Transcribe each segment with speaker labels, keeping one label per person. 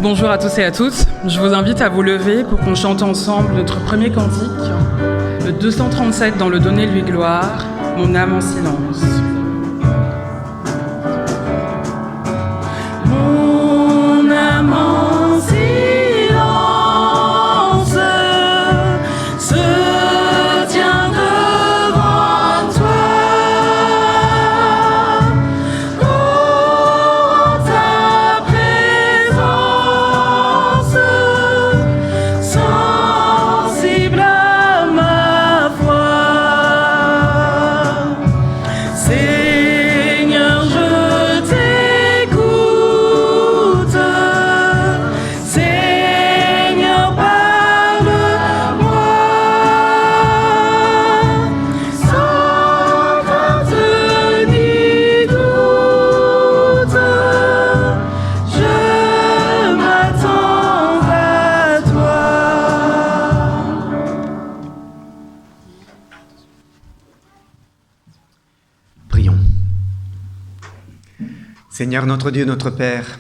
Speaker 1: Bonjour à tous et à toutes. Je vous invite à vous lever pour qu'on chante ensemble notre premier cantique, le 237 dans le Donnez-lui gloire, Mon âme en silence. Mon âme en silence se tient devant toi. Quand ta présence, sensible à ma foi. Seigneur, je t'écoute. Seigneur, parle-moi. Sans crainte ni doute, je m'attends à toi.
Speaker 2: Prions. Seigneur notre Dieu, notre Père,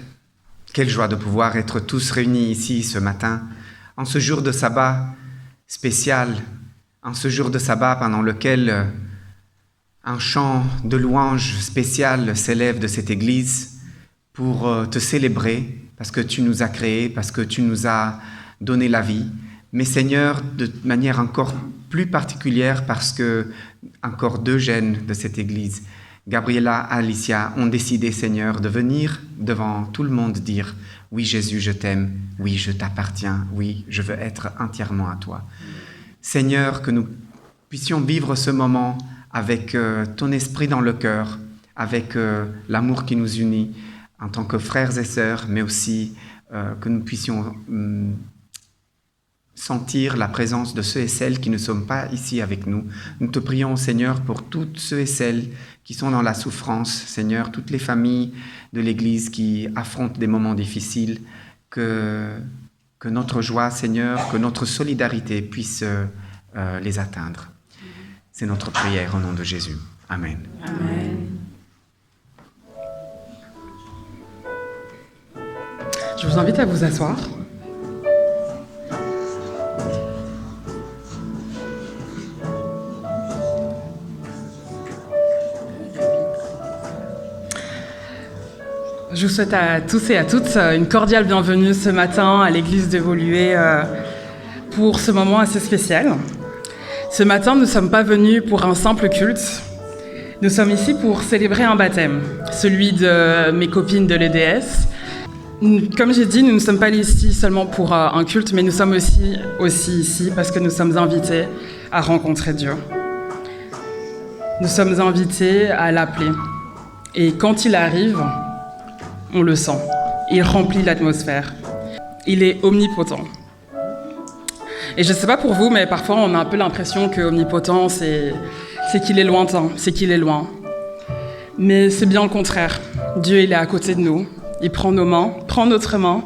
Speaker 2: quelle joie de pouvoir être tous réunis ici ce matin, en ce jour de sabbat spécial, en ce jour de sabbat pendant lequel un chant de louange spécial s'élève de cette église pour te célébrer, parce que tu nous as créés, parce que tu nous as donné la vie. Mais Seigneur, de manière encore plus particulière, parce que encore deux jeunes de cette église, Gabriela, Alicia, ont décidé, Seigneur, de venir devant tout le monde dire « Oui, Jésus, je t'aime. Oui, je t'appartiens. Oui, je veux être entièrement à toi. » Seigneur, que nous puissions vivre ce moment avec ton esprit dans le cœur, avec l'amour qui nous unit en tant que frères et sœurs, mais aussi que nous puissions sentir la présence de ceux et celles qui ne sont pas ici avec nous. Nous te prions, Seigneur, pour toutes ceux et celles qui sont dans la souffrance, Seigneur, toutes les familles de l'Église qui affrontent des moments difficiles, que notre joie, Seigneur, que notre solidarité puisse les atteindre. C'est notre prière au nom de Jésus. Amen.
Speaker 1: Amen. Je vous invite à vous asseoir. Je vous souhaite à tous et à toutes une cordiale bienvenue ce matin à l'église de Woluwe pour ce moment assez spécial. Ce matin, nous ne sommes pas venus pour un simple culte. Nous sommes ici pour célébrer un baptême, celui de mes copines de l'EDS. Comme j'ai dit, nous ne sommes pas ici seulement pour un culte, mais nous sommes aussi ici parce que nous sommes invités à rencontrer Dieu. Nous sommes invités à l'appeler. Et quand il arrive, on le sent. Il remplit l'atmosphère. Il est omnipotent. Et je ne sais pas pour vous, mais parfois on a un peu l'impression que omnipotent, c'est qu'il est lointain, c'est qu'il est loin. Mais c'est bien le contraire. Dieu, il est à côté de nous. Il prend nos mains, prend notre main,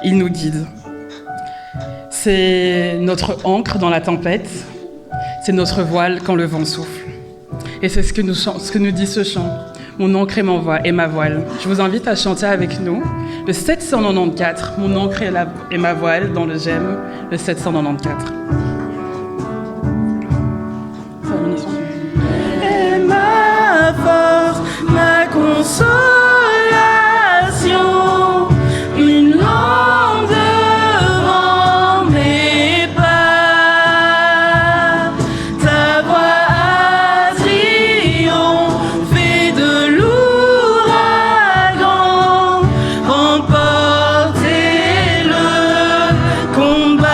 Speaker 1: il nous guide. C'est notre ancre dans la tempête. C'est notre voile quand le vent souffle. Et c'est ce que nous dit ce chant. Mon ancre et ma voile. Je vous invite à chanter avec nous le 794, Mon ancre et ma voile, dans le GEM, le 794. Et ma force, ma consolation, une lampe devant mes pas. Ta voix a triomphé de l'ouragan, remporté le combat.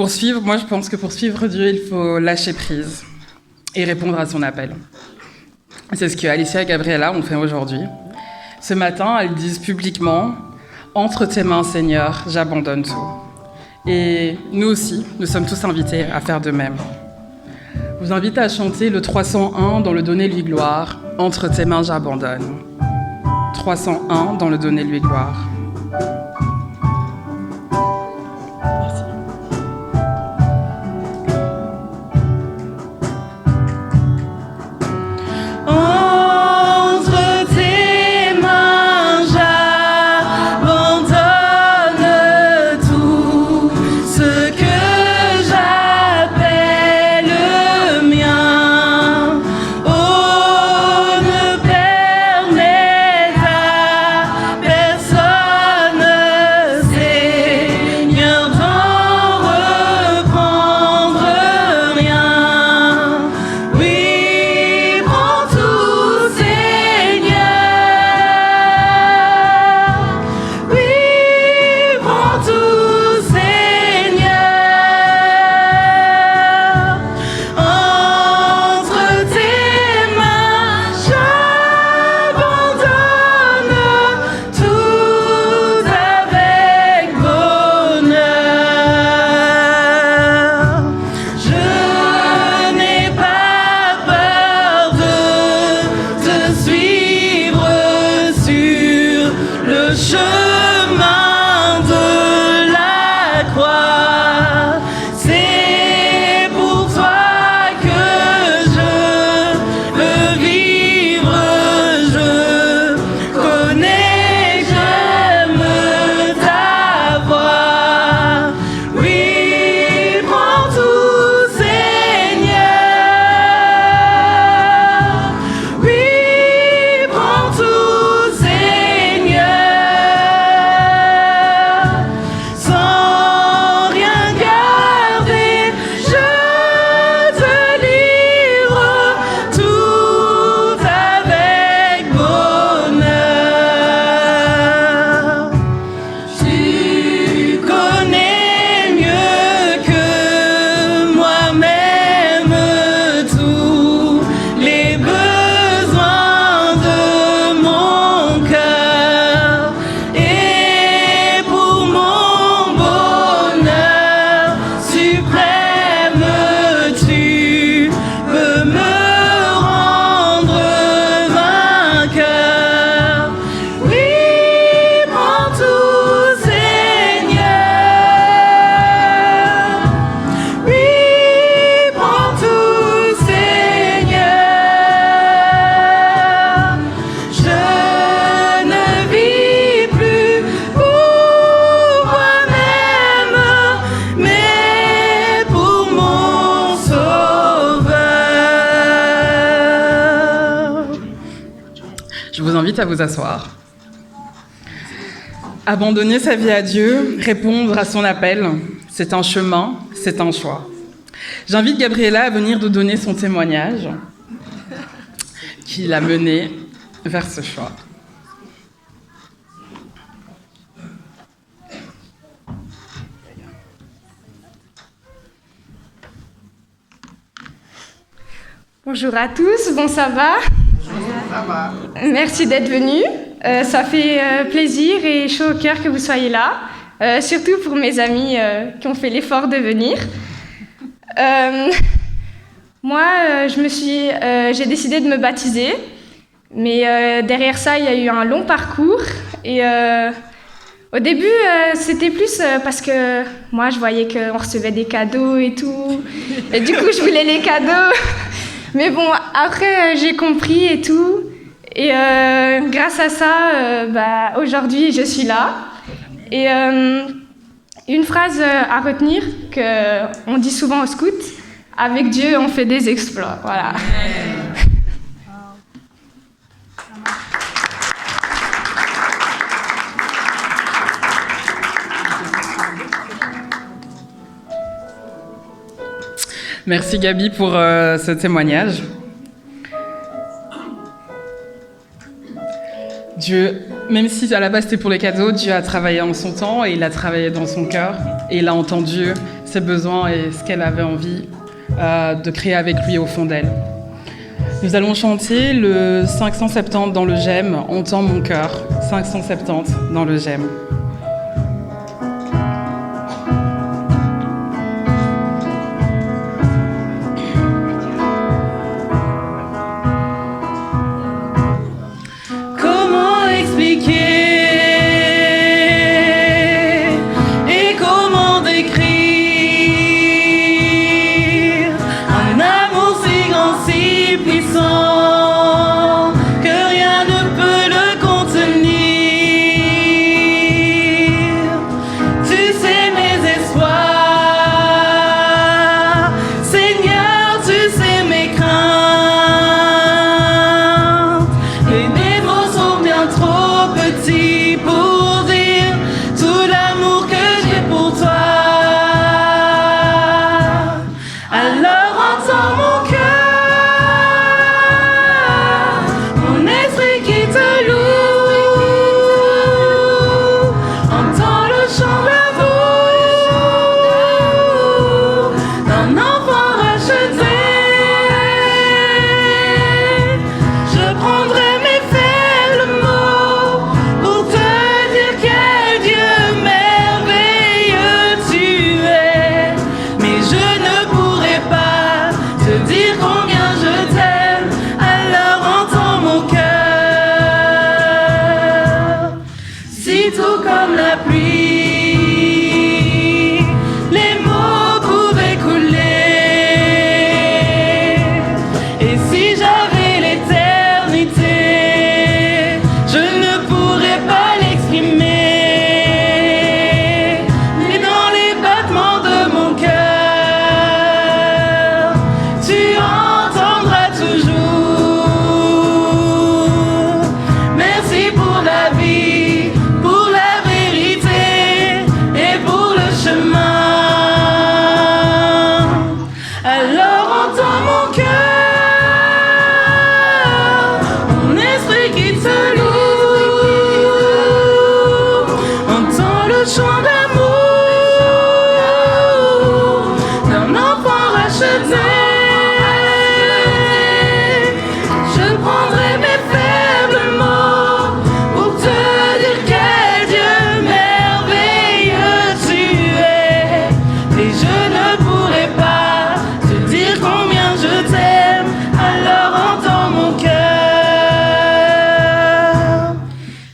Speaker 1: Moi, je pense que pour suivre Dieu, il faut lâcher prise et répondre à son appel. C'est ce que Alicia et Gabriella ont fait aujourd'hui. Ce matin, elles disent publiquement « Entre tes mains, Seigneur, j'abandonne tout ». Et nous aussi, nous sommes tous invités à faire de même. Je vous invite à chanter le 301 dans le Donnez-lui gloire. « Entre tes mains, j'abandonne ». 301 dans le Donnez-lui gloire. À vous asseoir. Abandonner sa vie à Dieu, répondre à son appel, c'est un chemin, c'est un choix. J'invite Gabriella à venir nous donner son témoignage qui l'a menée vers ce choix.
Speaker 3: Bonjour à tous, bon ça va ? Merci d'être venus. Ça fait plaisir et chaud au cœur que vous soyez là, surtout pour mes amis qui ont fait l'effort de venir. Moi, j'ai décidé de me baptiser, mais derrière ça, il y a eu un long parcours. Et au début, c'était plus parce que moi, je voyais qu'on recevait des cadeaux et tout. Et du coup, je voulais les cadeaux. Mais bon, après, j'ai compris et tout. Et grâce à ça, aujourd'hui, je suis là. Et une phrase à retenir qu'on dit souvent aux scouts, avec Dieu, on fait des exploits. Voilà.
Speaker 1: Merci Gabi pour ce témoignage. Dieu, même si à la base c'était pour les cadeaux, Dieu a travaillé en son temps et il a travaillé dans son cœur et il a entendu ses besoins et ce qu'elle avait envie de créer avec lui au fond d'elle. Nous allons chanter le 570 dans le GEM, Entends mon cœur, 570 dans le GEM.
Speaker 4: Comment expliquer et comment décrire un amour si grand, si puissant que rien ne peut le contenir. Tu sais mes espoirs, Seigneur, tu sais mes craintes. Les mots sont bien trop petits pour dire tout l'amour que j'ai pour toi. Alors entends mon cœur, mon esprit qui te loue. Entends le chant d'amour d'un enfant racheté. Je prendrai mes faibles mots pour te dire quel Dieu merveilleux tu es. Mais je ne pourrai pas te dire combien je t'aime. Alors entends mon cœur. Si tout comme la pluie, les mots pouvaient couler. Et si j'avais l'éternité, je ne pourrais pas l'exprimer. Mais dans les battements de mon cœur, tu entendras toujours. Merci pour la vie, pour la vérité et pour le chemin. Alors entends mon cœur, mon esprit qui te loue. Entends le chant d'amour d'un enfant racheté. Je prendrai mes faibles mots pour te dire quel Dieu merveilleux tu es. Et je ne pourrai pas te dire combien je t'aime. Alors entends mon cœur.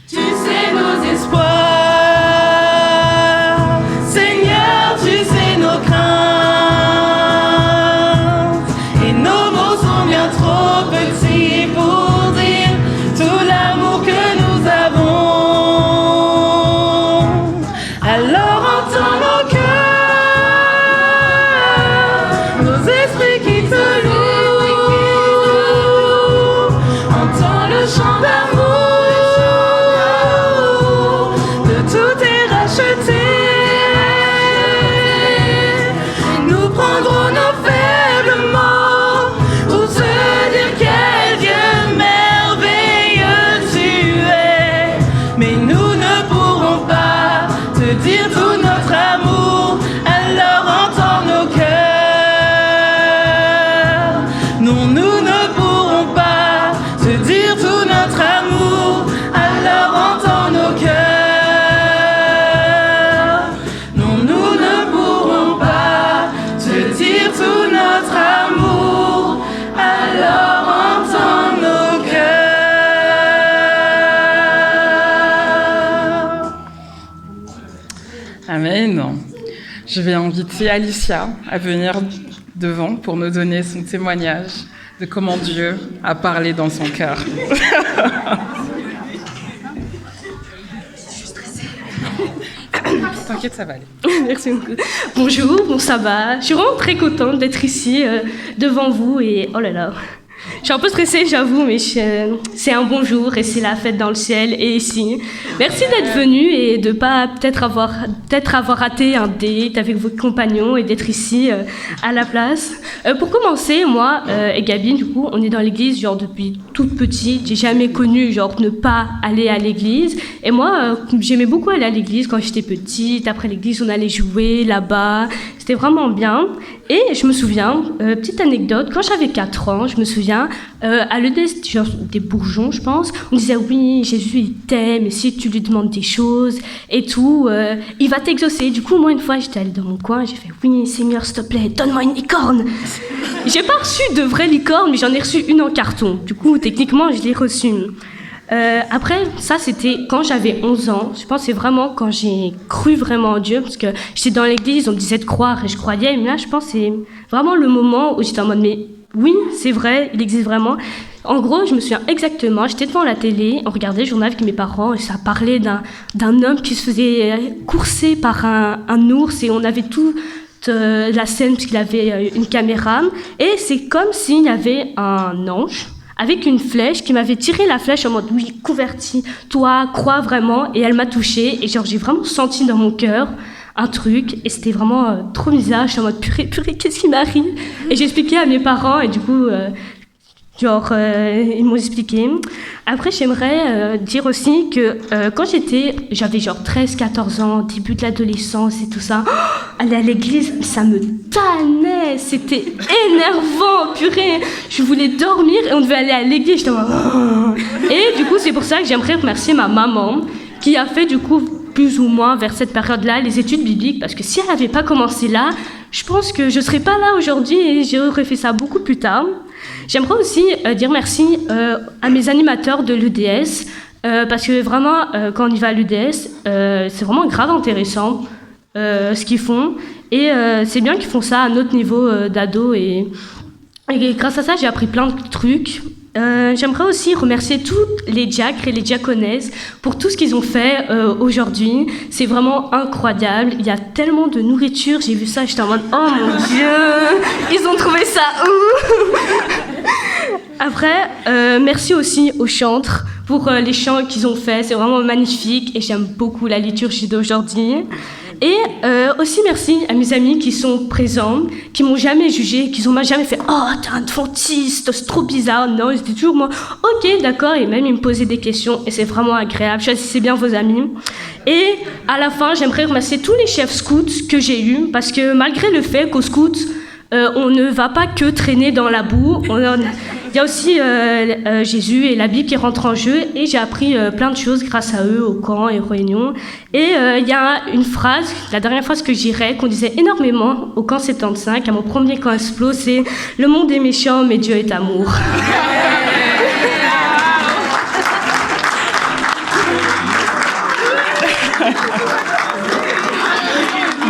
Speaker 4: Tu sais nos espoirs, Seigneur, tu sais nos craintes. Et nos mots sont bien trop petits pour dire tout l'amour que nous avons. Alors entends nos cœurs, nos esprits qui te louent. Entends le chant d'amour de tout est racheté. Nous prendrons nos faibles mots pour te dire quel Dieu merveilleux tu es. Mais nous ne pourrons pas te dire tout notre amour. Alors entends nos cœurs. Non, nous ne pourrons pas te dire tout notre amour. Alors entends nos cœurs. Non, nous ne pourrons pas te dire tout notre amour. Alors entends nos cœurs.
Speaker 1: Amen. Je vais inviter Alicia à venir devant pour nous donner son témoignage de comment Dieu a parlé dans son cœur. T'inquiète, ça va aller.
Speaker 5: Merci beaucoup. Bonjour, bon ça va. Je suis vraiment très contente d'être ici devant vous et oh là là. Je suis un peu stressée, j'avoue, mais c'est c'est un bon jour et c'est la fête dans le ciel et ici. Merci d'être venu et de pas peut-être avoir raté un date avec vos compagnons et d'être ici à la place. Pour commencer, moi et Gabi, du coup, on est dans l'église genre depuis toute petite. J'ai jamais connu genre ne pas aller à l'église. Et moi, j'aimais beaucoup aller à l'église quand j'étais petite. Après l'église, on allait jouer là-bas. C'était vraiment bien. Et je me souviens, petite anecdote, quand j'avais 4 ans, je me souviens, à l'EDS, genre des bourgeons, je pense, on disait oui, Jésus il t'aime, et si tu lui demandes des choses et tout, il va t'exaucer. Du coup, moi, une fois, j'étais allée dans mon coin, j'ai fait oui, Seigneur, s'il te plaît, donne-moi une licorne. J'ai pas reçu de vraie licorne, mais j'en ai reçu une en carton. Du coup, techniquement, je l'ai reçue. Après, ça c'était quand j'avais 11 ans. Je pense que c'est vraiment quand j'ai cru vraiment en Dieu, parce que j'étais dans l'église, on me disait de croire et je croyais, mais là je pense que c'est vraiment le moment où j'étais en mode mais oui, c'est vrai, il existe vraiment. En gros, je me souviens exactement, j'étais devant la télé, on regardait le journal avec mes parents et ça parlait d'un homme qui se faisait courser par un ours et on avait tout la scène parce qu'il avait une caméra et c'est comme s'il y avait un ange avec une flèche qui m'avait tiré la flèche en mode oui, convertis, toi, crois vraiment, et elle m'a touchée et genre j'ai vraiment senti dans mon cœur un truc et c'était vraiment trop bizarre. Je suis en mode purée, qu'est-ce qui m'arrive? Et j'ai expliqué à mes parents et du coup ils m'ont expliqué. Après, j'aimerais dire aussi que quand j'avais genre 13-14 ans, début de l'adolescence et tout ça, aller à l'église, ça me tannait, c'était énervant, purée. Je voulais dormir et on devait aller à l'église, j'étais en mode... Et du coup, c'est pour ça que j'aimerais remercier ma maman qui a fait du coup plus ou moins vers cette période-là les études bibliques, parce que si elle n'avait pas commencé là, je pense que je ne serais pas là aujourd'hui et j'aurais fait ça beaucoup plus tard. J'aimerais aussi dire merci à mes animateurs de l'EDS, parce que vraiment, quand on y va à l'EDS, c'est vraiment grave intéressant ce qu'ils font. Et c'est bien qu'ils font ça à notre niveau d'ado. Et grâce à ça, j'ai appris plein de trucs. J'aimerais aussi remercier tous les diacres et les diaconesses pour tout ce qu'ils ont fait aujourd'hui. C'est vraiment incroyable. Il y a tellement de nourriture. J'ai vu ça, j'étais en mode « Oh mon Dieu, ils ont trouvé ça où ?» Après, merci aussi aux chantres pour les chants qu'ils ont faits. C'est vraiment magnifique et j'aime beaucoup la liturgie d'aujourd'hui. Et aussi merci à mes amis qui sont présents, qui m'ont jamais jugé, qui m'ont jamais fait « Oh, t'es un adventiste, c'est trop bizarre ». Non, ils étaient toujours moi « Ok, d'accord ». Et même ils me posaient des questions et c'est vraiment agréable. Choisissez bien vos amis. Et à la fin, j'aimerais remercier tous les chefs scouts que j'ai eus, parce que malgré le fait qu'aux scouts, on ne va pas que traîner dans la boue. Il y a aussi Jésus et la Bible qui rentrent en jeu et j'ai appris plein de choses grâce à eux au camp et aux réunions. Et il y a une phrase, la dernière phrase que j'irai, qu'on disait énormément au camp 75, à mon premier camp Explo, c'est « Le monde est méchant, mais Dieu est amour ».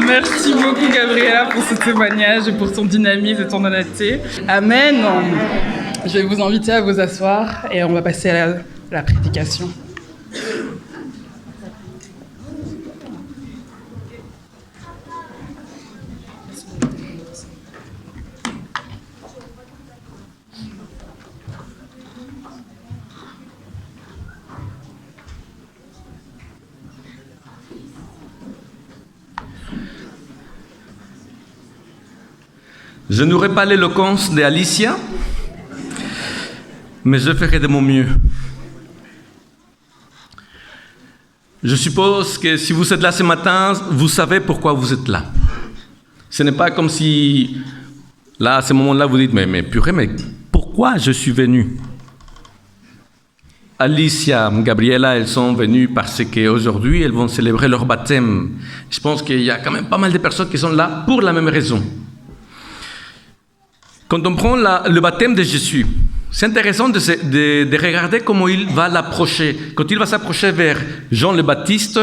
Speaker 1: Merci beaucoup Gabriela pour ce témoignage et pour ton dynamisme et ton honnêteté. Amen. Je vais vous inviter à vous asseoir et on va passer à la prédication.
Speaker 6: Je n'aurai pas l'éloquence d'Alicia, mais je ferai de mon mieux. Je suppose que si vous êtes là ce matin, vous savez pourquoi vous êtes là. Ce n'est pas comme si, là, à ce moment-là, vous dites, mais purée, mais pourquoi je suis venu? Alicia, Gabriela, elles sont venues parce qu'aujourd'hui, elles vont célébrer leur baptême. Je pense qu'il y a quand même pas mal de personnes qui sont là pour la même raison. Quand on prend le baptême de Jésus, c'est intéressant de regarder comment il va l'approcher. Quand il va s'approcher vers Jean le Baptiste,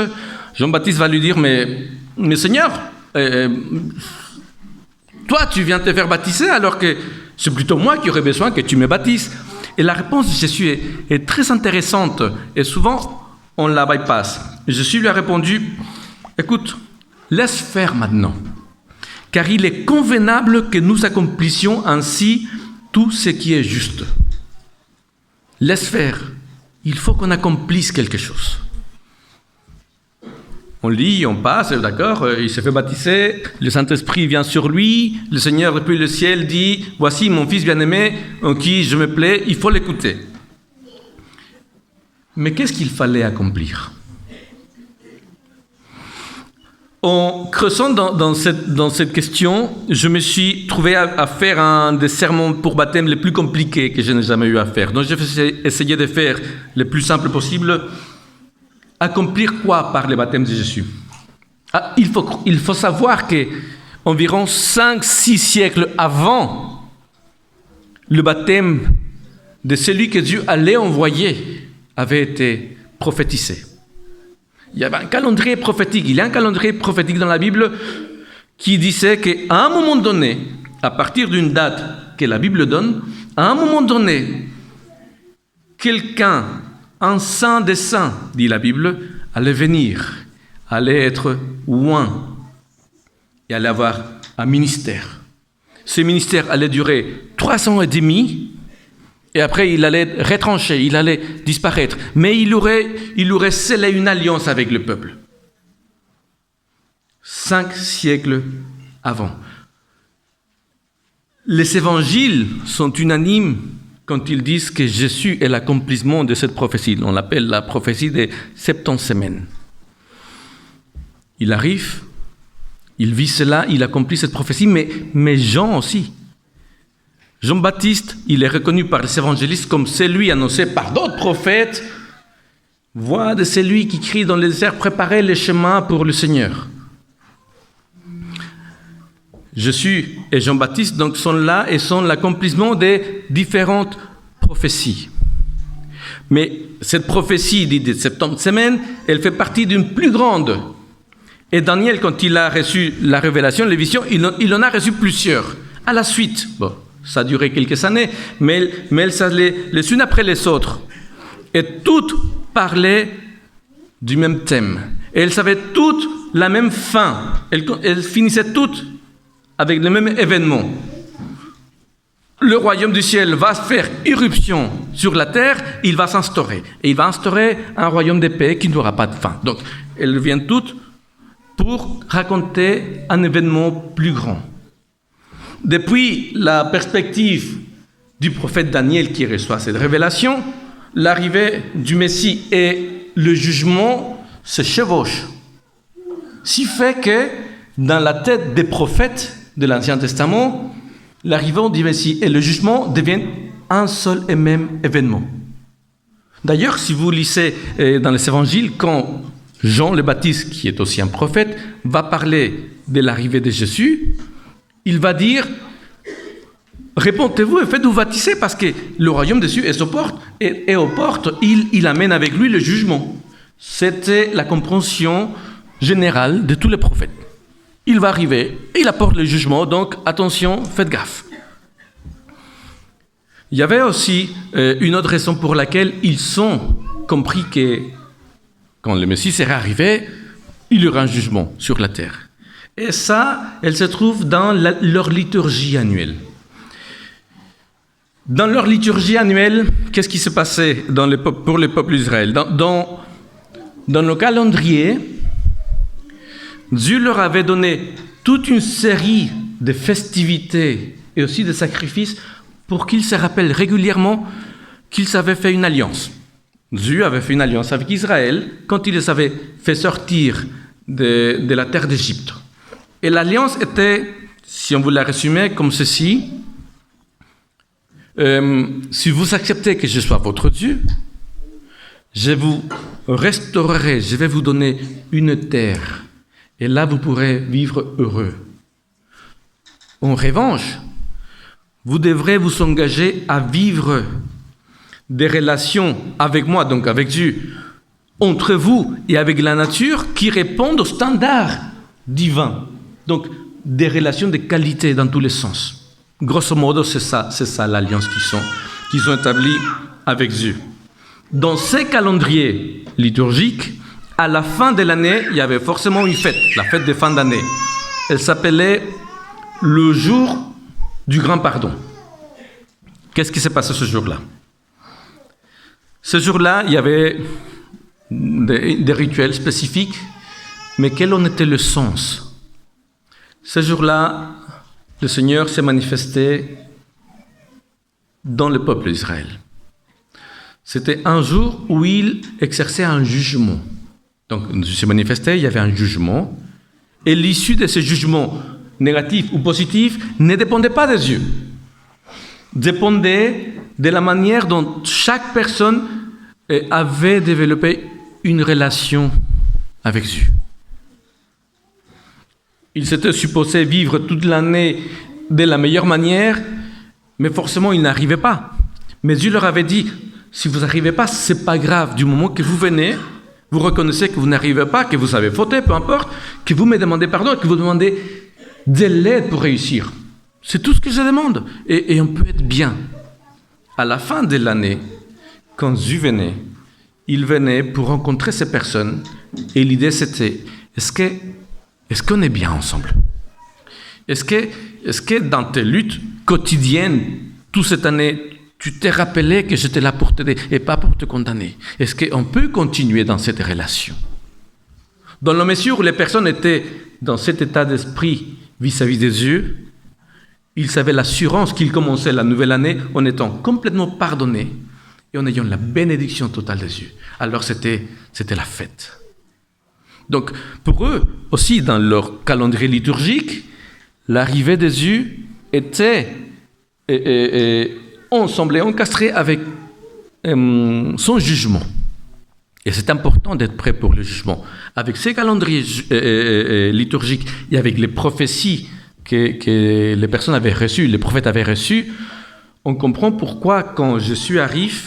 Speaker 6: Jean-Baptiste va lui dire, mais Seigneur, toi tu viens te faire baptiser alors que c'est plutôt moi qui aurais besoin que tu me baptises. Et la réponse de Jésus est très intéressante et souvent on la bypass. Jésus lui a répondu, écoute, laisse faire maintenant. Car il est convenable que nous accomplissions ainsi tout ce qui est juste. laisse faire. Il faut qu'on accomplisse quelque chose. On lit, on passe, d'accord, il se fait baptiser, le Saint-Esprit vient sur lui, le Seigneur depuis le ciel dit « Voici mon Fils bien-aimé, en qui je me plais, il faut l'écouter. » Mais qu'est-ce qu'il fallait accomplir? En creusant dans cette question, je me suis trouvé à faire un des sermons pour baptême les plus compliqués que je n'ai jamais eu à faire. Donc j'ai essayé de faire le plus simple possible. Accomplir quoi par le baptême de Jésus? Il faut savoir qu'environ 5-6 siècles avant le baptême de celui que Dieu allait envoyer avait été prophétisé. Il y avait un calendrier prophétique. Il y a un calendrier prophétique dans la Bible qui disait qu'à un moment donné, à partir d'une date que la Bible donne, à un moment donné, quelqu'un, un saint des saints, dit la Bible, allait venir, allait être oint et allait avoir un ministère. Ce ministère allait durer 3 ans et demi et après il allait être retranché, il allait disparaître. Mais il aurait scellé une alliance avec le peuple. 5 siècles avant. Les évangiles sont unanimes quand ils disent que Jésus est l'accomplissement de cette prophétie. On l'appelle la prophétie des 70 semaines. Il arrive, il vit cela, il accomplit cette prophétie, mais Jean aussi. Jean-Baptiste, il est reconnu par les évangélistes comme celui annoncé par d'autres prophètes. Voix de celui qui crie dans le désert, préparez les chemins pour le Seigneur. Jésus et Jean-Baptiste donc sont là et sont l'accomplissement des différentes prophéties. Mais cette prophétie dite des 70 semaines, elle fait partie d'une plus grande. Et Daniel, quand il a reçu la révélation, les visions, il en a reçu plusieurs. À la suite, bon, ça a duré quelques années, mais ça les unes après les autres. Et toutes parlaient du même thème. Et elles avaient toutes la même fin. Elles finissaient toutes avec le même événement. Le royaume du ciel va faire irruption sur la terre, il va s'instaurer. Et il va instaurer un royaume de paix qui n'aura pas de fin. Donc, elles viennent toutes pour raconter un événement plus grand. Depuis la perspective du prophète Daniel qui reçoit cette révélation, l'arrivée du Messie et le jugement se chevauchent. Si fait que dans la tête des prophètes de l'Ancien Testament, l'arrivée du Messie et le jugement deviennent un seul et même événement. D'ailleurs, si vous lisez dans les évangiles, quand Jean le Baptiste, qui est aussi un prophète, va parler de l'arrivée de Jésus, il va dire « Répondez-vous et faites-vous baptiser parce que le royaume de Dieu est aux portes et aux portes, il amène avec lui le jugement. » C'était la compréhension générale de tous les prophètes. Il va arriver, il apporte le jugement, donc attention, faites gaffe. Il y avait aussi une autre raison pour laquelle ils ont compris que quand le Messie serait arrivé, il y aura un jugement sur la terre. Et ça, elle se trouve dans leur liturgie annuelle. Dans leur liturgie annuelle, qu'est-ce qui s'est passé pour le peuple d'Israël? Dans le calendrier, Dieu leur avait donné toute une série de festivités et aussi de sacrifices pour qu'ils se rappellent régulièrement qu'ils avaient fait une alliance. Dieu avait fait une alliance avec Israël quand il les avait fait sortir de la terre d'Égypte. Et l'alliance était, si on vous la résumait, comme ceci. Si vous acceptez que je sois votre Dieu, je vous restaurerai, je vais vous donner une terre. Et là, vous pourrez vivre heureux. En revanche, vous devrez vous engager à vivre des relations avec moi, donc avec Dieu, entre vous et avec la nature qui répondent aux standards divins. Donc, des relations de qualité dans tous les sens. Grosso modo, c'est ça l'alliance qu'ils ont établie avec Dieu. Dans ces calendriers liturgiques, à la fin de l'année, il y avait forcément une fête, la fête de fin d'année. Elle s'appelait le jour du grand pardon. Qu'est-ce qui s'est passé ce jour-là? Ce jour-là, il y avait des rituels spécifiques, mais quel en était le sens? Ce jour-là, le Seigneur s'est manifesté dans le peuple d'Israël. C'était un jour où il exerçait un jugement. Donc, il s'est manifesté, il y avait un jugement, et l'issue de ce jugement, négatif ou positif, ne dépendait pas des yeux. Dépendait de la manière dont chaque personne avait développé une relation avec Dieu. Il s'était supposé vivre toute l'année de la meilleure manière, mais forcément, il n'arrivait pas. Mais Dieu leur avait dit, si vous n'arrivez pas, ce n'est pas grave. Du moment que vous venez, vous reconnaissez que vous n'arrivez pas, que vous avez fauté, peu importe, que vous me demandez pardon, que vous demandez de l'aide pour réussir. C'est tout ce que je demande. Et on peut être bien. À la fin de l'année, quand Dieu venait, il venait pour rencontrer ces personnes. Et l'idée, c'était, est-ce qu'on est bien ensemble? Est-ce que dans tes luttes quotidiennes, toute cette année, tu t'es rappelé que j'étais là pour t'aider et pas pour te condamner? Est-ce qu'on peut continuer dans cette relation? Dans la mesure où les personnes étaient dans cet état d'esprit vis-à-vis de Dieu, ils avaient l'assurance qu'ils commençaient la nouvelle année en étant complètement pardonnés et en ayant la bénédiction totale de Dieu. Alors c'était la fête. Donc pour eux aussi, dans leur calendrier liturgique, l'arrivée de Dieu était semblait encastrée avec son jugement. Et c'est important d'être prêt pour le jugement. Avec ces calendriers liturgiques et avec les prophéties que les personnes avaient reçues, les prophètes avaient reçues, on comprend pourquoi quand Jésus arrive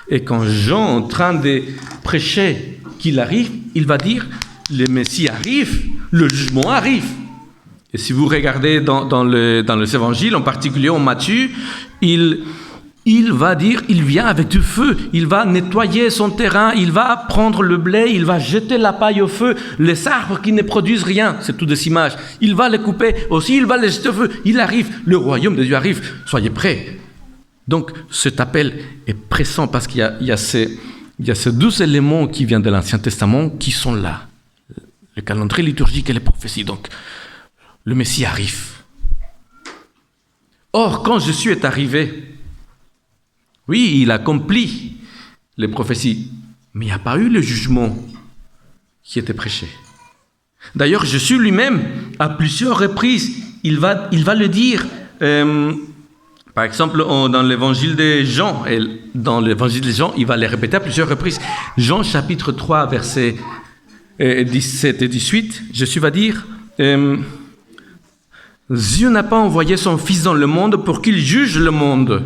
Speaker 6: et quand Jean est en train de prêcher qu'il arrive, il va dire « le Messie arrive, le jugement arrive ». Et si vous regardez dans les évangiles, en particulier en Matthieu, il va dire, il vient avec du feu, il va nettoyer son terrain, il va prendre le blé, il va jeter la paille au feu, les arbres qui ne produisent rien, c'est toutes des images, il va les couper, aussi il va les jeter au feu, il arrive, le royaume de Dieu arrive, soyez prêts. Donc cet appel est pressant parce qu'il y a ces 12 éléments qui viennent de l'Ancien Testament qui sont là, le calendrier liturgique et les prophéties, donc le Messie arrive. Or, quand Jésus est arrivé, oui, il accomplit les prophéties, mais il n'y a pas eu le jugement qui était prêché. D'ailleurs, Jésus lui-même, à plusieurs reprises, il va le dire. Par exemple, dans l'évangile de Jean, il va les répéter à plusieurs reprises. Jean chapitre 3, versets 17 et 18, Jésus va dire Dieu n'a pas envoyé son Fils dans le monde pour qu'il juge le monde,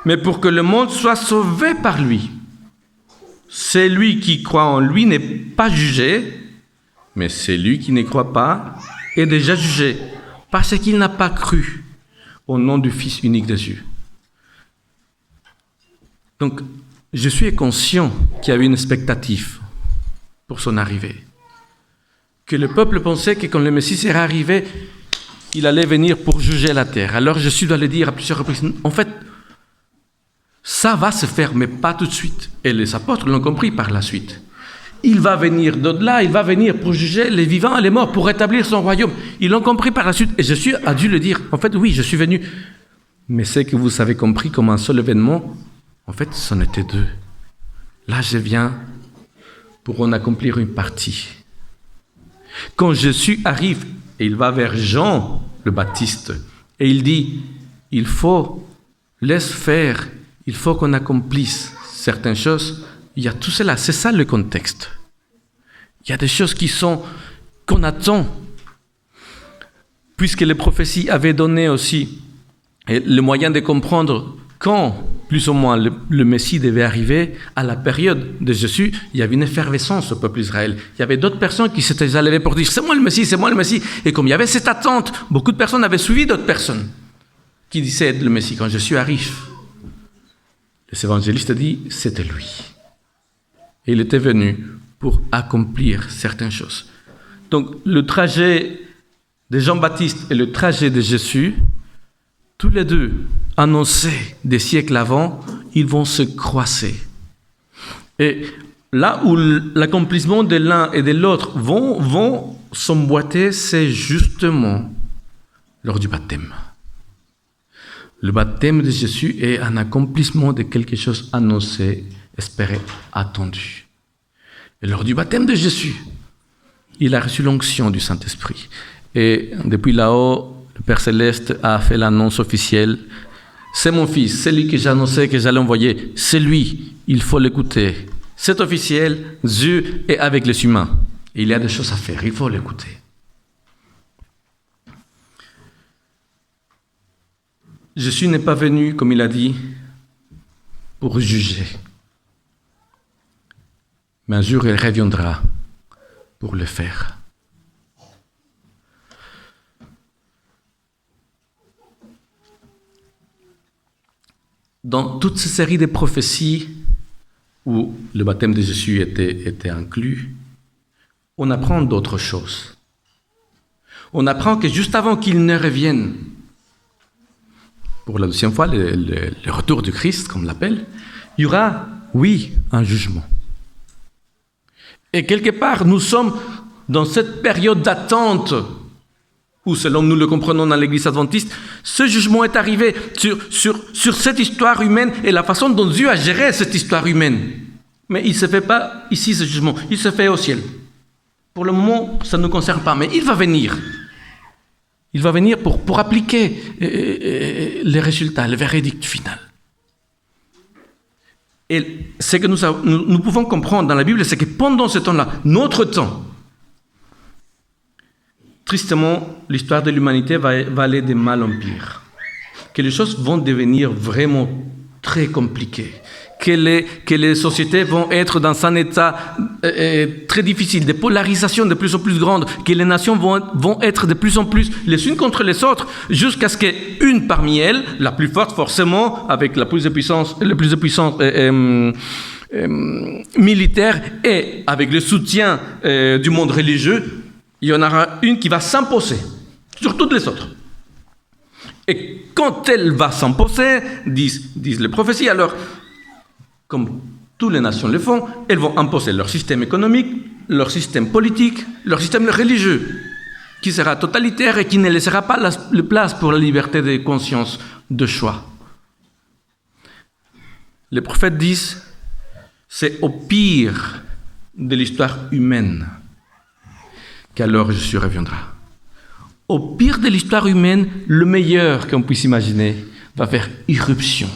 Speaker 6: mais pour que le monde soit sauvé par lui. Celui qui croit en lui n'est pas jugé, mais celui qui ne croit pas est déjà jugé, parce qu'il n'a pas cru au nom du Fils unique de Dieu. Donc, je suis conscient qu'il y avait une expectative pour son arrivée. Que le peuple pensait que quand le Messie serait arrivé, il allait venir pour juger la terre. Alors Jésus doit le dire à plusieurs reprises. En fait, ça va se faire, mais pas tout de suite. Et les apôtres l'ont compris par la suite. Il va venir d'au-delà, il va venir pour juger les vivants et les morts, pour rétablir son royaume. Ils l'ont compris par la suite. Et Jésus a dû le dire. En fait, oui, je suis venu. Mais c'est que vous avez compris comme un seul événement. En fait, c'en était deux. Là, je viens pour en accomplir une partie. Quand Jésus arrive, et il va vers Jean le Baptiste, et il dit, il faut, laisse faire, il faut qu'on accomplisse certaines choses. Il y a tout cela, c'est ça le contexte. Il y a des choses qu'on attend, puisque les prophéties avaient donné aussi le moyen de comprendre quand, plus ou moins, le Messie devait arriver. À la période de Jésus, il y avait une effervescence au peuple d'Israël. Il y avait d'autres personnes qui s'étaient levées pour dire « c'est moi le Messie, c'est moi le Messie ». Et comme il y avait cette attente, beaucoup de personnes avaient suivi d'autres personnes qui disaient être le Messie. Quand Jésus arrive, les évangélistes disent « c'était lui ». Et il était venu pour accomplir certaines choses. Donc, le trajet de Jean-Baptiste et le trajet de Jésus, tous les deux, annoncés des siècles avant, ils vont se croiser. Et là où l'accomplissement de l'un et de l'autre vont s'emboîter, c'est justement lors du baptême. Le baptême de Jésus est un accomplissement de quelque chose annoncé, espéré, attendu. Et lors du baptême de Jésus, il a reçu l'onction du Saint-Esprit. Et depuis là-haut, le Père Céleste a fait l'annonce officielle. C'est mon fils, c'est lui que j'annonçais que j'allais envoyer. C'est lui, il faut l'écouter. C'est officiel, Dieu est avec les humains. Il y a des choses à faire, il faut l'écouter. Jésus n'est pas venu, comme il a dit, pour juger. Mais un jour, il reviendra pour le faire. Dans toute cette série de prophéties où le baptême de Jésus était inclus, on apprend d'autres choses. On apprend que juste avant qu'il ne revienne, pour la deuxième fois, le retour du Christ, comme on l'appelle, il y aura, oui, un jugement. Et quelque part, nous sommes dans cette période d'attente où, selon nous le comprenons dans l'Église adventiste, ce jugement est arrivé sur cette histoire humaine et la façon dont Dieu a géré cette histoire humaine. Mais il ne se fait pas ici, ce jugement, il se fait au ciel. Pour le moment, ça ne nous concerne pas, mais il va venir. Il va venir pour appliquer les résultats, le verdict final. Et ce que nous pouvons comprendre dans la Bible, c'est que pendant ce temps-là, notre temps, tristement, l'histoire de l'humanité va aller de mal en pire. Que les choses vont devenir vraiment très compliquées. Que les sociétés vont être dans un état très difficile, de polarisation de plus en plus grande, que les nations vont être de plus en plus les unes contre les autres, jusqu'à ce qu'une parmi elles, la plus forte forcément, avec la plus de puissance militaire et avec le soutien du monde religieux, il y en aura une qui va s'imposer sur toutes les autres. Et quand elle va s'imposer, disent les prophéties, alors, comme toutes les nations le font, elles vont imposer leur système économique, leur système politique, leur système religieux, qui sera totalitaire et qui ne laissera pas la place pour la liberté de conscience, de choix. Les prophètes disent, c'est au pire de l'histoire humaine qu'alors Jésus reviendra. Au pire de l'histoire humaine, le meilleur qu'on puisse imaginer va faire irruption.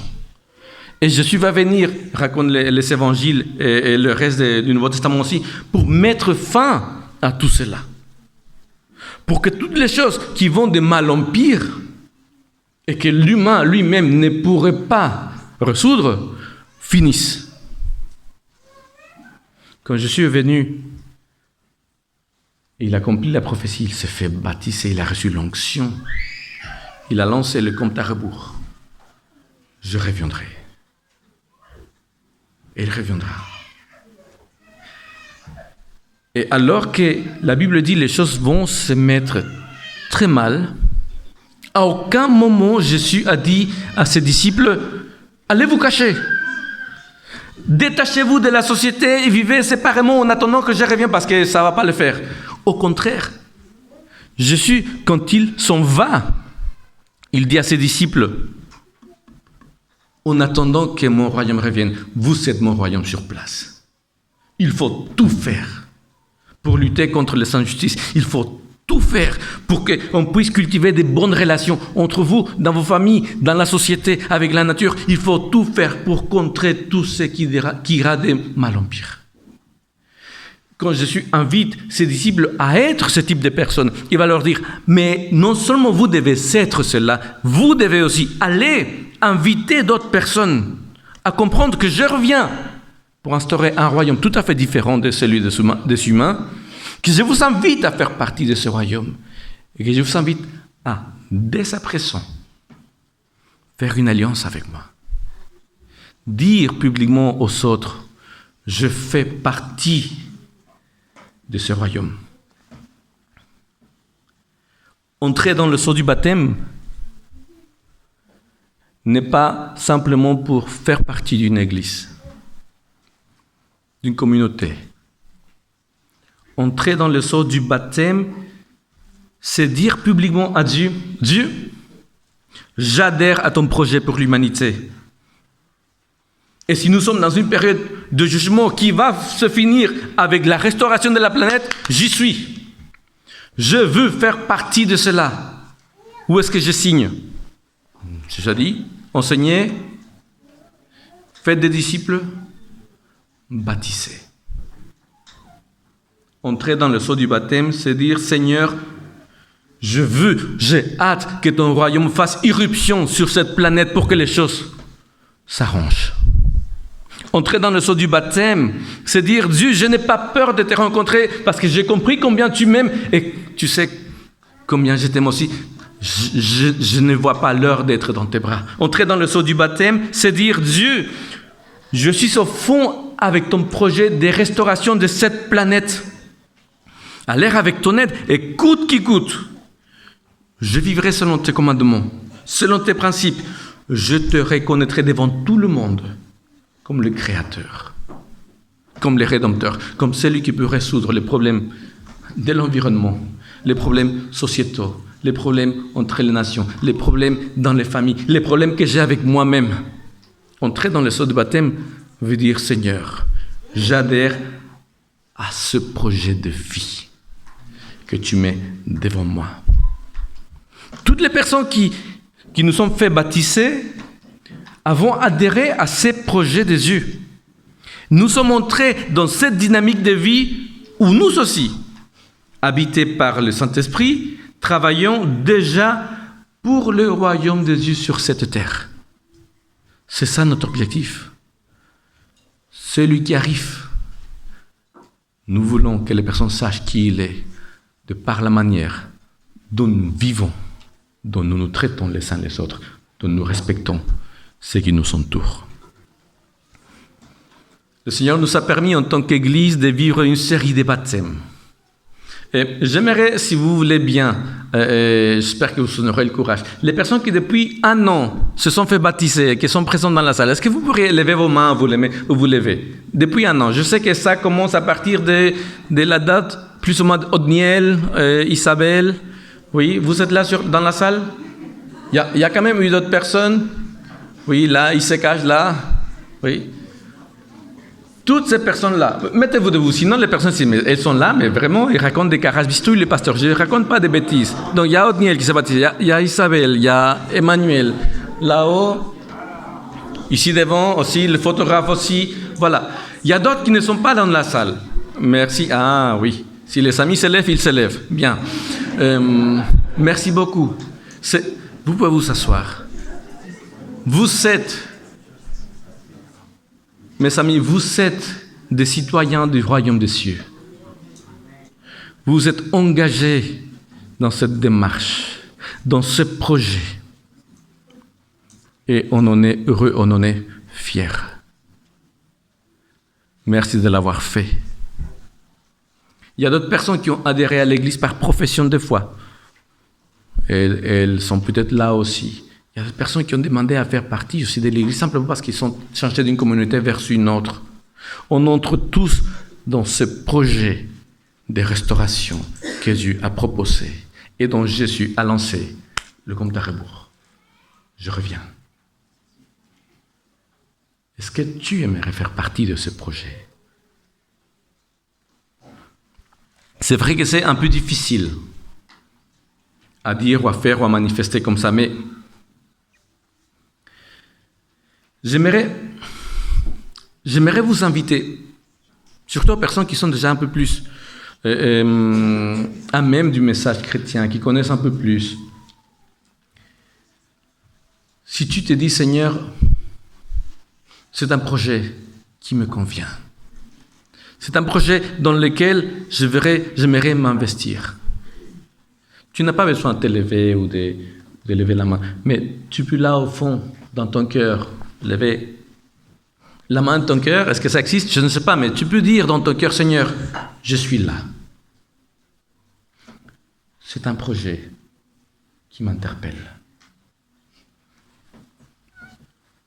Speaker 6: Et Jésus va venir, raconte les évangiles et le reste du Nouveau Testament aussi, pour mettre fin à tout cela. Pour que toutes les choses qui vont de mal en pire et que l'humain lui-même ne pourrait pas résoudre, finissent. Quand Jésus est venu, il a accompli la prophétie, il s'est fait baptiser, il a reçu l'onction. Il a lancé le compte à rebours. Je reviendrai. Et il reviendra. Et alors que la Bible dit que les choses vont se mettre très mal, à aucun moment Jésus a dit à ses disciples, allez vous cacher. Détachez-vous de la société et vivez séparément en attendant que je revienne parce que ça ne va pas le faire. Au contraire, Jésus, quand il s'en va, il dit à ses disciples, en attendant que mon royaume revienne, vous êtes mon royaume sur place. Il faut tout faire pour lutter contre les injustices. Il faut tout faire pour qu'on puisse cultiver de bonnes relations entre vous, dans vos familles, dans la société, avec la nature. Il faut tout faire pour contrer tout ce qui ira de mal en pire. Quand Jésus invite ses disciples à être ce type de personnes, il va leur dire, mais non seulement vous devez être cela, vous devez aussi aller inviter d'autres personnes à comprendre que je reviens pour instaurer un royaume tout à fait différent de celui des humains, que je vous invite à faire partie de ce royaume et que je vous invite à, dès à présent, faire une alliance avec moi. Dire publiquement aux autres, je fais partie de ce royaume. Entrer dans le sceau du baptême n'est pas simplement pour faire partie d'une église. d'une communauté. Entrer dans le sceau du baptême, c'est dire publiquement à Dieu, Dieu, j'adhère à ton projet pour l'humanité. Et si nous sommes dans une période de jugement qui va se finir avec la restauration de la planète, j'y suis. Je veux faire partie de cela. Où est-ce que je signe? J'ai déjà dit, enseignez, faites des disciples, baptisez. Entrer dans le sceau du baptême, c'est dire, Seigneur, j'ai hâte que ton royaume fasse irruption sur cette planète pour que les choses s'arrangent. Entrer dans le sceau du baptême, c'est dire, Dieu, je n'ai pas peur de te rencontrer parce que j'ai compris combien tu m'aimes et tu sais combien je t'aime aussi. Je ne vois pas l'heure d'être dans tes bras. Entrer dans le sceau du baptême, c'est dire, Dieu, je suis au fond avec ton projet de restauration de cette planète. À l'air avec ton aide et coûte qui coûte. Je vivrai selon tes commandements, selon tes principes. Je te reconnaîtrai devant tout le monde comme le Créateur, comme le Rédempteur, comme celui qui peut résoudre les problèmes de l'environnement, les problèmes sociétaux, les problèmes entre les nations, les problèmes dans les familles, les problèmes que j'ai avec moi-même. Entrer dans le sceau de baptême veut dire, Seigneur, j'adhère à ce projet de vie que tu mets devant moi. Toutes les personnes qui nous sont fait baptiser avons adhéré à ces projets de Dieu. Nous sommes entrés dans cette dynamique de vie où nous aussi, habités par le Saint-Esprit, travaillons déjà pour le royaume de Dieu sur cette terre. C'est ça notre objectif. Celui qui arrive, nous voulons que les personnes sachent qui il est, de par la manière dont nous vivons, dont nous nous traitons les uns les autres, dont nous respectons ceux qui nous entourent. Le Seigneur nous a permis en tant qu'Église de vivre une série de baptêmes. Et j'aimerais, si vous voulez bien, j'espère que vous en aurez le courage, les personnes qui depuis 1 an se sont fait baptiser et qui sont présentes dans la salle, est-ce que vous pourriez lever vos mains ou vous lever? Depuis 1 an, je sais que ça commence à partir de la date plus ou moins Odniel, Isabelle. Oui, vous êtes là dans la salle? Il y a quand même eu d'autres personnes. Oui, là, ils se cachent là. Oui. Toutes ces personnes-là, mettez-vous debout, sinon les personnes, elles sont là, mais vraiment, ils racontent des carages bistouilles, les pasteurs. Je ne raconte pas des bêtises. Donc, il y a Odniel qui s'est baptisé, il y a Isabelle, il y a Emmanuel. Là-haut, ici devant aussi, le photographe aussi. Voilà. Il y a d'autres qui ne sont pas dans la salle. Merci. Ah oui. Si les amis se lèvent, ils se lèvent. Bien. Merci beaucoup. Vous pouvez vous asseoir. Vous êtes, mes amis, vous êtes des citoyens du royaume des cieux. Vous êtes engagés dans cette démarche, dans ce projet. Et on en est heureux, on en est fiers. Merci de l'avoir fait. Il y a d'autres personnes qui ont adhéré à l'Église par profession de foi. Et elles sont peut-être là aussi. Il y a des personnes qui ont demandé à faire partie aussi de l'Église simplement parce qu'ils sont changés d'une communauté vers une autre. On entre tous dans ce projet de restauration que Dieu a proposé et dont Jésus a lancé le compte à rebours. Je reviens. Est-ce que tu aimerais faire partie de ce projet? C'est vrai que c'est un peu difficile à dire ou à faire ou à manifester comme ça, mais j'aimerais vous inviter, surtout aux personnes qui sont déjà un peu plus à même du message chrétien, qui connaissent un peu plus. Si tu te dis, Seigneur, c'est un projet qui me convient. C'est un projet dans lequel j'aimerais m'investir. Tu n'as pas besoin de te lever ou de lever la main, mais tu peux là au fond, dans ton cœur, lever la main de ton cœur. Est-ce que ça existe? Je ne sais pas, mais tu peux dire dans ton cœur, Seigneur, je suis là. C'est un projet qui m'interpelle.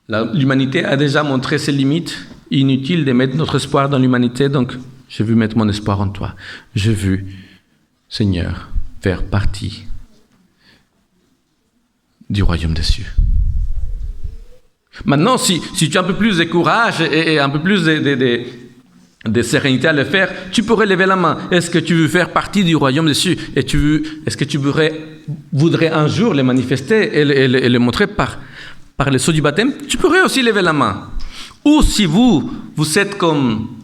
Speaker 6: L'humanité a déjà montré ses limites inutile de mettre notre espoir dans l'humanité, donc je veux mettre mon espoir en toi. Je veux, Seigneur, faire partie du royaume des cieux. Maintenant, si tu as un peu plus de courage et un peu plus de sérénité à le faire, tu pourrais lever la main. Est-ce que tu veux faire partie du royaume des cieux? Est-ce que tu voudrais un jour le manifester et le montrer par le sceau du baptême? Tu pourrais aussi lever la main. Ou si vous êtes comme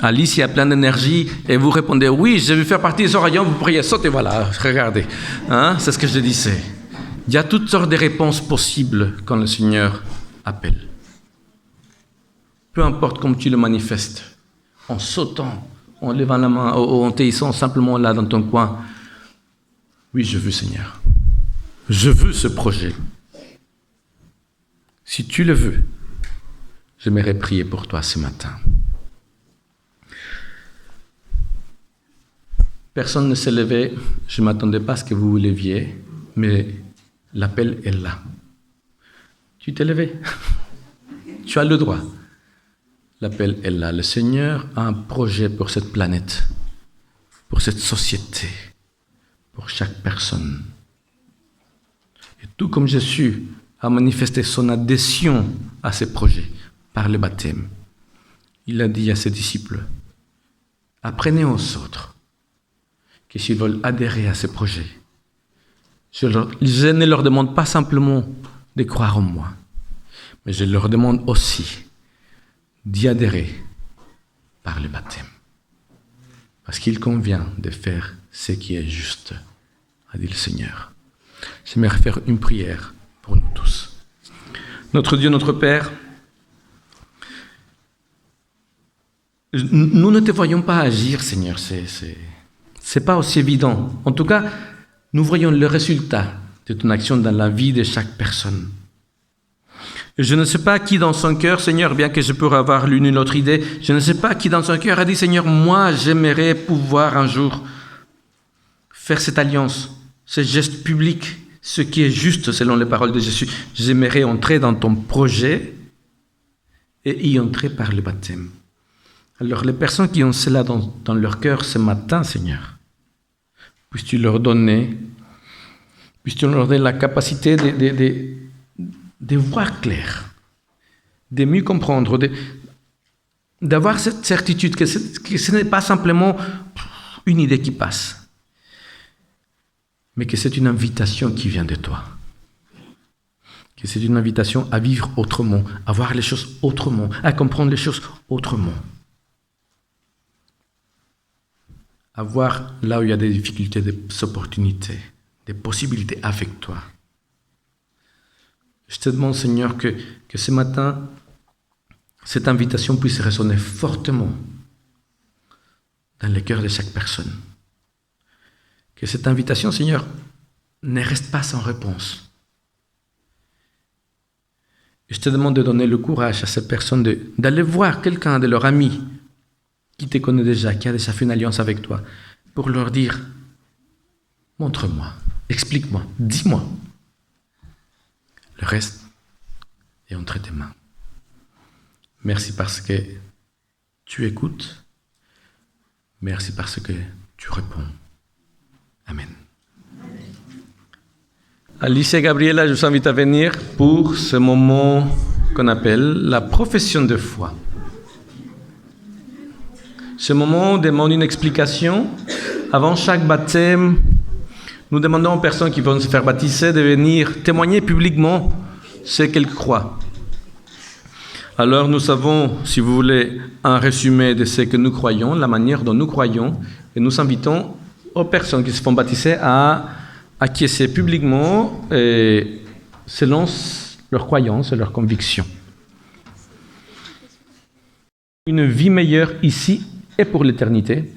Speaker 6: Alicia, plein d'énergie, et vous répondez, oui, je veux faire partie de ce royaume, vous pourriez sauter, voilà, regardez. Hein? C'est ce que je disais. Il y a toutes sortes de réponses possibles quand le Seigneur appelle. Peu importe comment tu le manifestes, en sautant, en levant la main, en taisant simplement là dans ton coin. Oui, je veux, Seigneur. Je veux ce projet. Si tu le veux, j'aimerais prier pour toi ce matin. Personne ne s'est levé. Je ne m'attendais pas à ce que vous vous leviez, mais l'appel est là. Tu t'es levé. Tu as le droit. L'appel est là. Le Seigneur a un projet pour cette planète, pour cette société, pour chaque personne. Et tout comme Jésus a manifesté son adhésion à ces projets par le baptême, il a dit à ses disciples, apprenez aux autres que s'ils veulent adhérer à ces projets, je ne leur demande pas simplement de croire en moi, mais je leur demande aussi d'y adhérer par le baptême. Parce qu'il convient de faire ce qui est juste, a dit le Seigneur. J'aimerais faire une prière pour nous tous. Notre Dieu, notre Père, nous ne te voyons pas agir, Seigneur, c'est pas aussi évident. En tout cas, nous voyons le résultat de ton action dans la vie de chaque personne. Et je ne sais pas qui dans son cœur, Seigneur, bien que je pourrais avoir l'une ou l'autre idée, je ne sais pas qui dans son cœur a dit, Seigneur, moi, j'aimerais pouvoir un jour faire cette alliance, ce geste public, ce qui est juste selon les paroles de Jésus. J'aimerais entrer dans ton projet et y entrer par le baptême. Alors, les personnes qui ont cela dans leur cœur ce matin, Seigneur, puisses-tu leur donner la capacité de voir clair, de mieux comprendre, d'avoir cette certitude que ce n'est pas simplement une idée qui passe, mais que c'est une invitation qui vient de toi. Que c'est une invitation à vivre autrement, à voir les choses autrement, à comprendre les choses autrement. À voir là où il y a des difficultés, des opportunités, des possibilités avec toi. Je te demande, Seigneur, que ce matin, cette invitation puisse résonner fortement dans le cœur de chaque personne. Que cette invitation, Seigneur, ne reste pas sans réponse. Et je te demande de donner le courage à ces personnes d'aller voir quelqu'un de leurs amis qui te connaît déjà, qui a déjà fait une alliance avec toi, pour leur dire, montre-moi, explique-moi, dis-moi. Le reste est entre tes mains. Merci parce que tu écoutes. Merci parce que tu réponds. Amen. Alice et Gabriela, je vous invite à venir pour ce moment qu'on appelle la profession de foi. Ce moment demande une explication. Avant chaque baptême, nous demandons aux personnes qui vont se faire baptiser de venir témoigner publiquement ce qu'elles croient. Alors nous avons, si vous voulez, un résumé de ce que nous croyons, la manière dont nous croyons, et nous invitons aux personnes qui se font baptiser à acquiescer publiquement selon leurs croyances et leurs convictions. Une vie meilleure ici et pour l'éternité.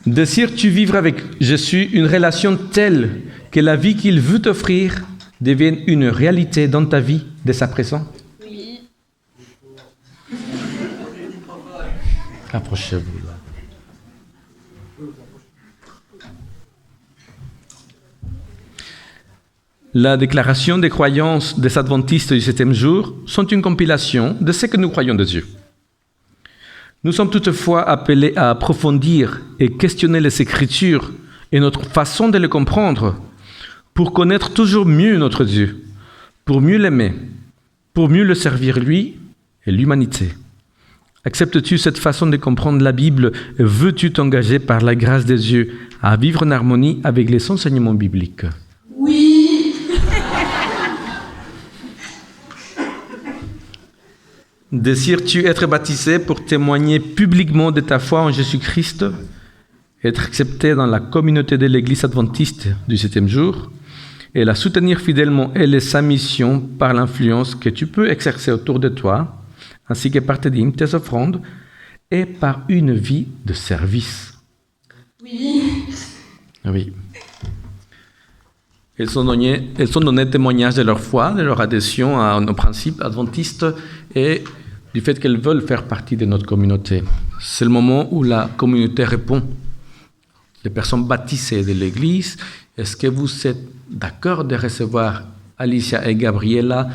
Speaker 6: Désires-tu vivre avec Jésus une relation telle que la vie qu'il veut t'offrir devienne une réalité dans ta vie dès à présent? Oui. Approchez-vous là. La déclaration des croyances des adventistes du 7e jour sont une compilation de ce que nous croyons de Dieu. Nous sommes toutefois appelés à approfondir et questionner les Écritures et notre façon de les comprendre pour connaître toujours mieux notre Dieu, pour mieux l'aimer, pour mieux le servir lui et l'humanité. Acceptes-tu cette façon de comprendre la Bible et veux-tu t'engager par la grâce de Dieu à vivre en harmonie avec les enseignements bibliques?
Speaker 4: Oui.
Speaker 6: Désires-tu être baptisé pour témoigner publiquement de ta foi en Jésus-Christ, être accepté dans la communauté de l'Église adventiste du 7e jour et la soutenir fidèlement et sa mission par l'influence que tu peux exercer autour de toi, ainsi que par tes dîmes, tes offrandes et par une vie de service?
Speaker 4: Oui.
Speaker 6: Oui. Elles ont donné témoignage de leur foi, de leur adhésion à nos principes adventistes et du fait qu'elles veulent faire partie de notre communauté. C'est le moment où la communauté répond. Les personnes baptisées de l'Église, est-ce que vous êtes d'accord de recevoir Alicia et Gabriela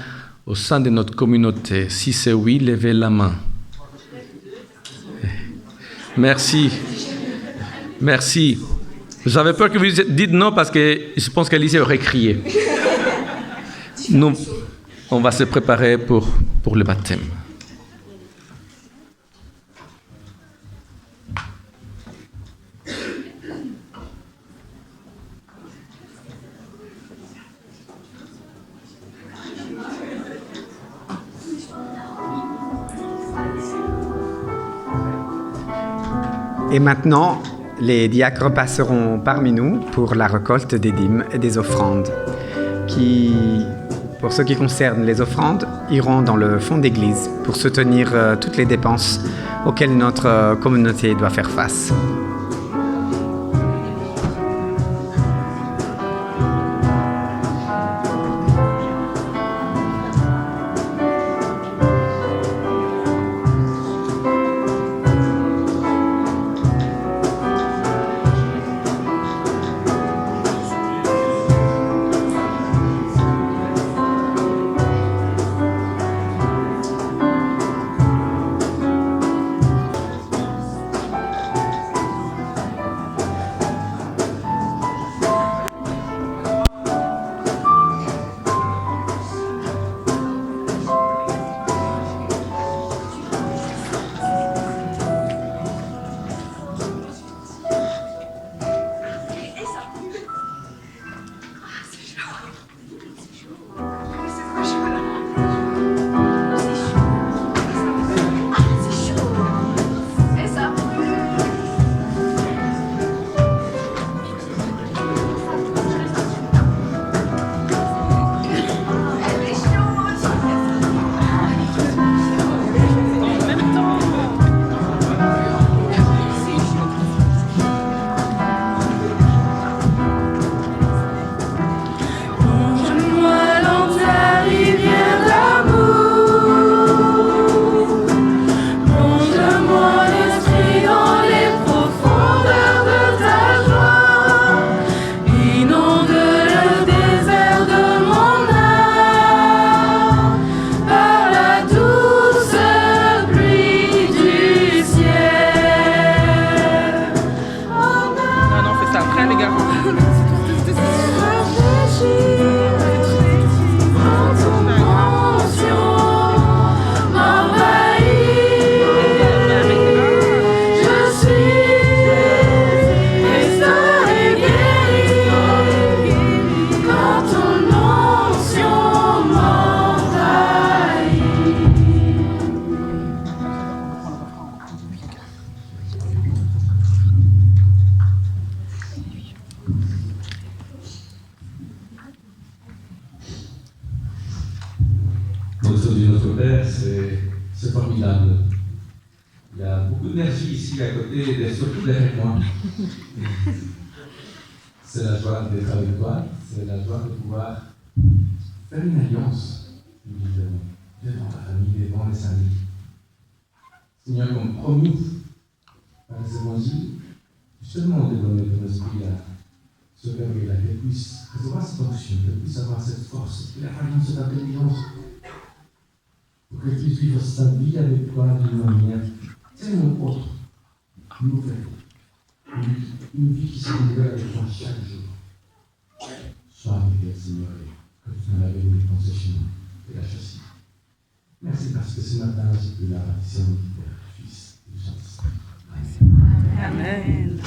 Speaker 6: au sein de notre communauté? Si c'est oui, levez la main. Merci. Merci. J'avais peur que vous dites non parce que je pense qu'Alicia aurait crié. Nous, on va se préparer pour le baptême.
Speaker 2: Et maintenant, les diacres passeront parmi nous pour la récolte des dîmes et des offrandes, qui, pour ce qui concerne les offrandes, iront dans le fond d'église pour soutenir toutes les dépenses auxquelles notre communauté doit faire face.
Speaker 7: Notre Dieu, notre Père, c'est formidable. Il y a beaucoup d'énergie ici à côté et surtout derrière moi. C'est la joie d'être avec toi, c'est la joie de pouvoir faire une alliance devant ta famille, devant les amis. Seigneur, comme promis par les évangiles, justement de donner ton esprit à ce verbe-là, qu'elle puisse recevoir cette onction, qu'elle puisse avoir cette force, cette clairvoyance, cette intelligence, pour qu'elle puisse vivre sa vie avec toi d'une manière tellement autre, nouvelle. Une vie qui se renouvelle avec toi chaque jour. Sois avec elle, Seigneur, que tu nous l'as béni dans ce chemin et la chassis. Merci parce que ce matin, j'ai pu la bâtir du Père, du Fils et du Saint-Esprit.
Speaker 1: Amen.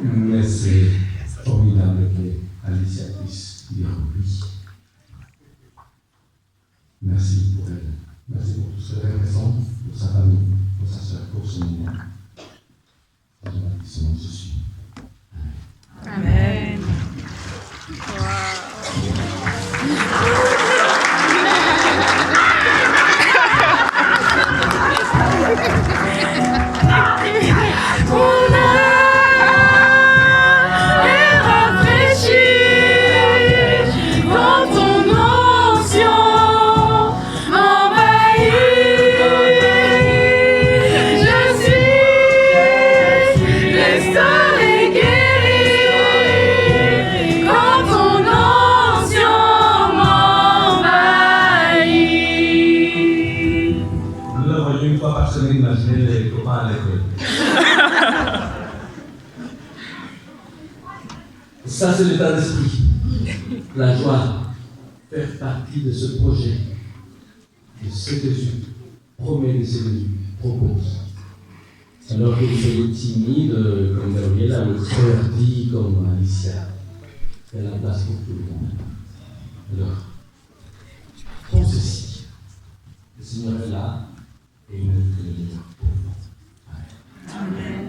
Speaker 7: Mais c'est formidable qu'Alicia puisse dire oui. Merci pour elle. Merci pour tout ce qu'elle représente, pour sa famille, pour sa soeur, pour son moment. Dans le baptême de Jésus.
Speaker 1: Amen.
Speaker 7: Ça, c'est l'état d'esprit. La joie, faire partie de ce projet, de ce que Jésus promet, de ce que Jésus propose. Alors que vous soyez timide, comme Gabriela, ou extraverti, comme Alicia, il y a la place pour tout le monde. Alors, prends ceci. Le Seigneur est là, et il ne veut que le meilleur pour vous. Amen. Amen.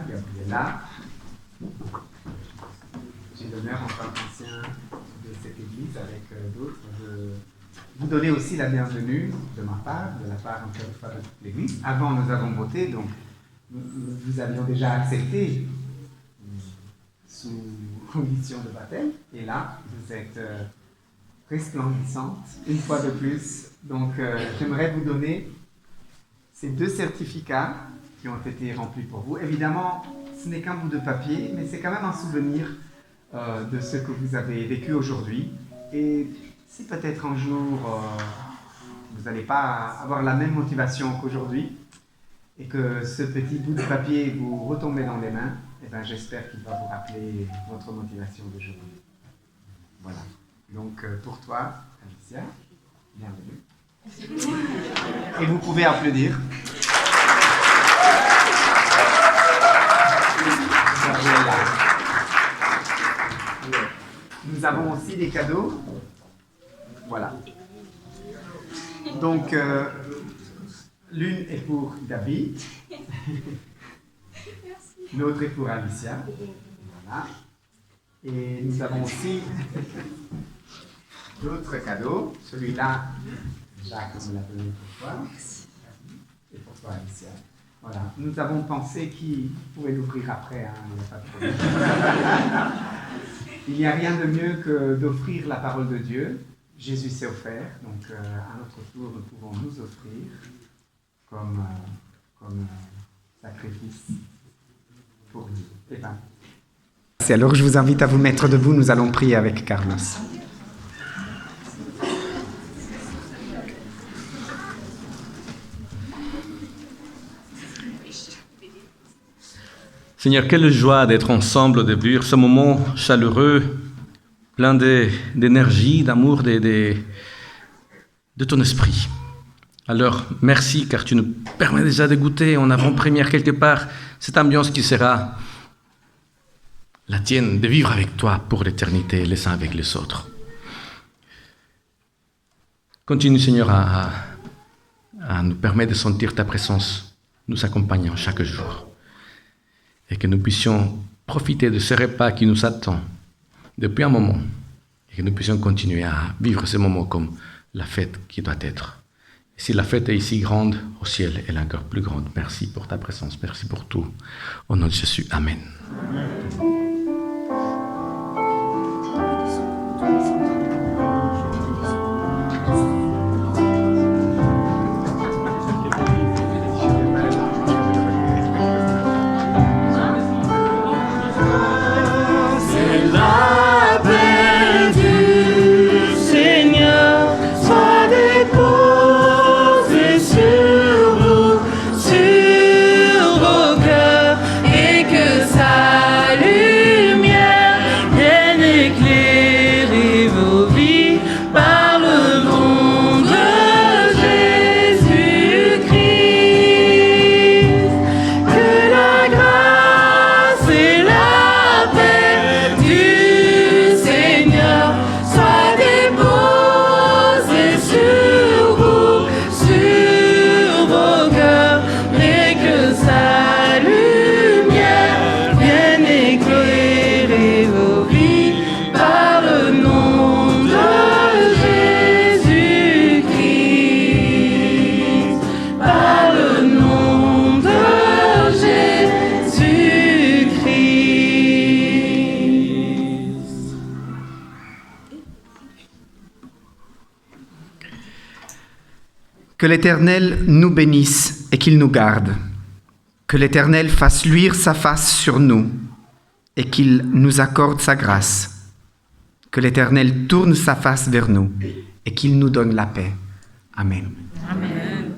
Speaker 2: Gabriela, j'ai l'honneur en tant qu'ancien de cette église avec d'autres de vous donner aussi la bienvenue de ma part, de la part encore une fois de toute l'église. Avant nous avons voté, donc nous avions déjà accepté sous condition de baptême, et là vous êtes resplendissante une fois de plus. Donc j'aimerais vous donner ces 2 certificats qui ont été remplis pour vous. Évidemment, ce n'est qu'un bout de papier, mais c'est quand même un souvenir de ce que vous avez vécu aujourd'hui. Et si peut-être un jour, vous n'allez pas avoir la même motivation qu'aujourd'hui, et que ce petit bout de papier vous retombez dans les mains, eh ben, j'espère qu'il va vous rappeler votre motivation d'aujourd'hui. Voilà. Donc, pour toi, Alicia, bienvenue. Et vous pouvez applaudir. Nous avons aussi des cadeaux. Voilà. Donc, l'une est pour David. L'autre est pour Alicia. Voilà. Et nous avons aussi d'autres cadeaux. Celui-là, Jacques, on l'a donné pour toi. Et pour toi, Alicia. Voilà. Nous avons pensé qui pouvait l'ouvrir après, hein, il n'y a pas de problème. Il n'y a rien de mieux que d'offrir la parole de Dieu. Jésus s'est offert, donc à notre tour, nous pouvons nous offrir comme sacrifice pour Dieu. Eh ben. C'est alors que je vous invite à vous mettre debout, nous allons prier avec Carlos.
Speaker 6: Seigneur, quelle joie d'être ensemble, de vivre ce moment chaleureux, plein d'énergie, d'amour, de ton esprit. Alors, merci, car tu nous permets déjà de goûter en avant-première quelque part cette ambiance qui sera la tienne, de vivre avec toi pour l'éternité, les uns avec les autres. Continue, Seigneur, à nous permettre de sentir ta présence nous accompagnant chaque jour. Et que nous puissions profiter de ce repas qui nous attend depuis un moment. Et que nous puissions continuer à vivre ce moment comme la fête qui doit être. Et si la fête est ici grande, au ciel, elle est encore plus grande. Merci pour ta présence, merci pour tout. Au nom de Jésus, Amen.
Speaker 2: Que l'Éternel nous bénisse et qu'il nous garde. Que l'Éternel fasse luire sa face sur nous et qu'il nous accorde sa grâce. Que l'Éternel tourne sa face vers nous et qu'il nous donne la paix. Amen.
Speaker 1: Amen.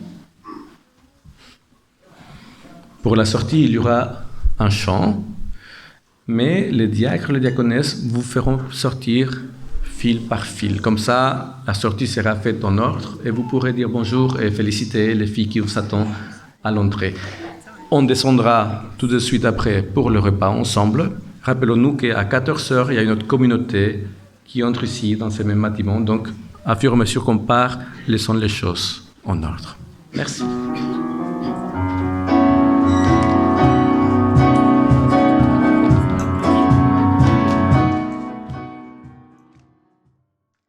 Speaker 6: Pour la sortie, il y aura un chant, mais les diacres, les diaconesses vous feront sortir fil par fil. Comme ça, la sortie sera faite en ordre et vous pourrez dire bonjour et féliciter les filles qui vous attendent à l'entrée. On descendra tout de suite après pour le repas ensemble. Rappelons-nous qu'à 14h, il y a une autre communauté qui entre ici dans ce même bâtiment. Donc, à fur et à mesure qu'on part, laissons les choses en ordre. Merci.